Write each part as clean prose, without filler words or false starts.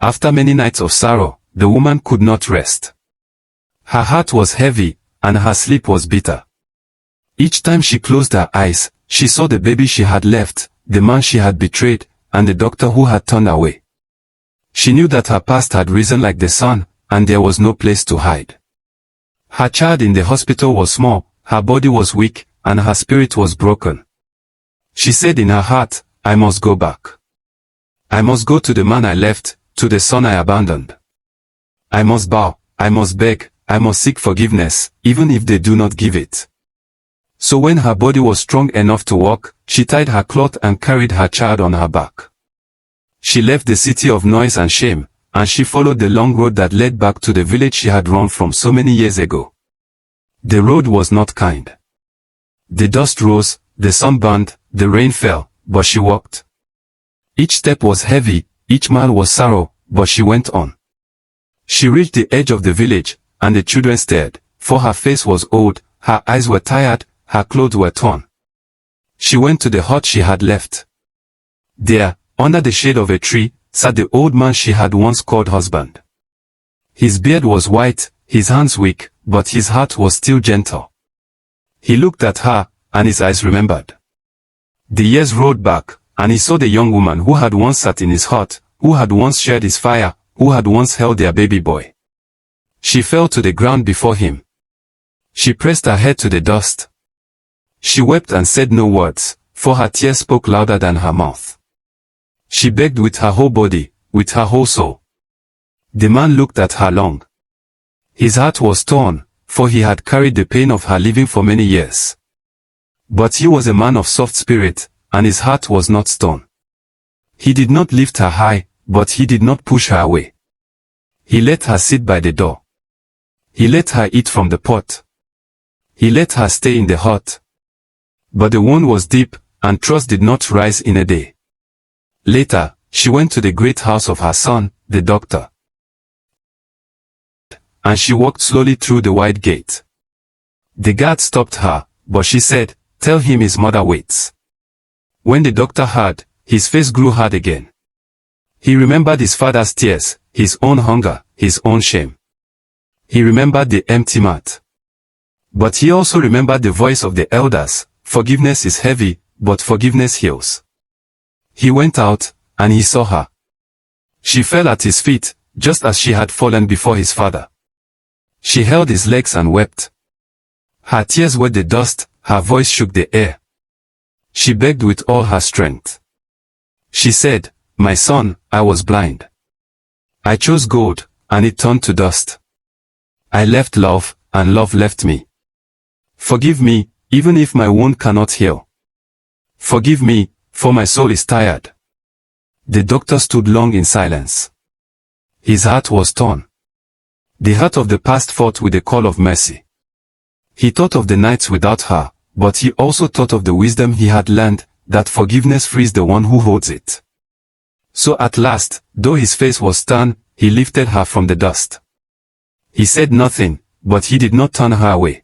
After many nights of sorrow, the woman could not rest. Her heart was heavy, and her sleep was bitter. Each time she closed her eyes, she saw the baby she had left, the man she had betrayed, and the doctor who had turned away. She knew that her past had risen like the sun, and there was no place to hide. Her child in the hospital was small, her body was weak, and her spirit was broken. She said in her heart, I must go back. I must go to the man I left, to the son I abandoned. I must bow, I must beg, I must seek forgiveness, even if they do not give it. So when her body was strong enough to walk, she tied her cloth and carried her child on her back. She left the city of noise and shame, and she followed the long road that led back to the village she had run from so many years ago. The road was not kind. The dust rose, the sun burned, the rain fell, but she walked. Each step was heavy, each mile was sorrow, but she went on. She reached the edge of the village, and the children stared, for her face was old, her eyes were tired, her clothes were torn. She went to the hut she had left. There, under the shade of a tree, sat the old man she had once called husband. His beard was white, his hands weak, but his heart was still gentle. He looked at her, and his eyes remembered. The years rolled back, and he saw the young woman who had once sat in his hut, who had once shared his fire, who had once held their baby boy. She fell to the ground before him. She pressed her head to the dust. She wept and said no words, for her tears spoke louder than her mouth. She begged with her whole body, with her whole soul. The man looked at her long. His heart was torn, for he had carried the pain of her living for many years. But he was a man of soft spirit, and his heart was not stone. He did not lift her high, but he did not push her away. He let her sit by the door. He let her eat from the pot. He let her stay in the hut. But the wound was deep, and trust did not rise in a day. Later, she went to the great house of her son, the doctor. And she walked slowly through the wide gate. The guard stopped her, but she said, "Tell him his mother waits." When the doctor heard, his face grew hard again. He remembered his father's tears, his own hunger, his own shame. He remembered the empty mat. But he also remembered the voice of the elders, "Forgiveness is heavy, but forgiveness heals." He went out, and he saw her. She fell at his feet, just as she had fallen before his father. She held his legs and wept. Her tears wet the dust, her voice shook the air. She begged with all her strength. She said, "My son, I was blind. I chose gold, and it turned to dust. I left love, and love left me. Forgive me, even if my wound cannot heal. Forgive me, for my soul is tired." The doctor stood long in silence. His heart was torn. The heart of the past fought with the call of mercy. He thought of the nights without her, but he also thought of the wisdom he had learned, that forgiveness frees the one who holds it. So at last, though his face was stern, he lifted her from the dust. He said nothing, but he did not turn her away.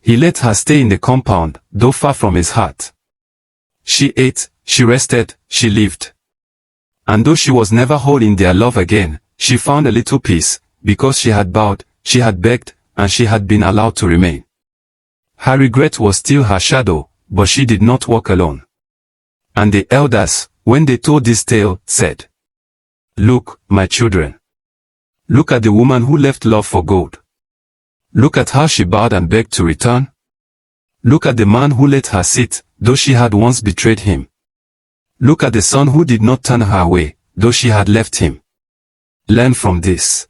He let her stay in the compound, though far from his heart. She ate, she rested, she lived. And though she was never whole in their love again, she found a little peace, because she had bowed, she had begged, and she had been allowed to remain. Her regret was still her shadow, but she did not walk alone. And the elders, when they told this tale, said, "Look, my children. Look at the woman who left love for gold. Look at how she bowed and begged to return. Look at the man who let her sit, though she had once betrayed him. Look at the son who did not turn her away, though she had left him. Learn from this.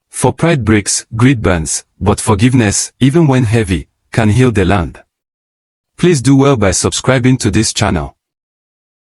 For pride breaks, greed burns, but forgiveness, even when heavy, can heal the land." Please do well by subscribing to this channel.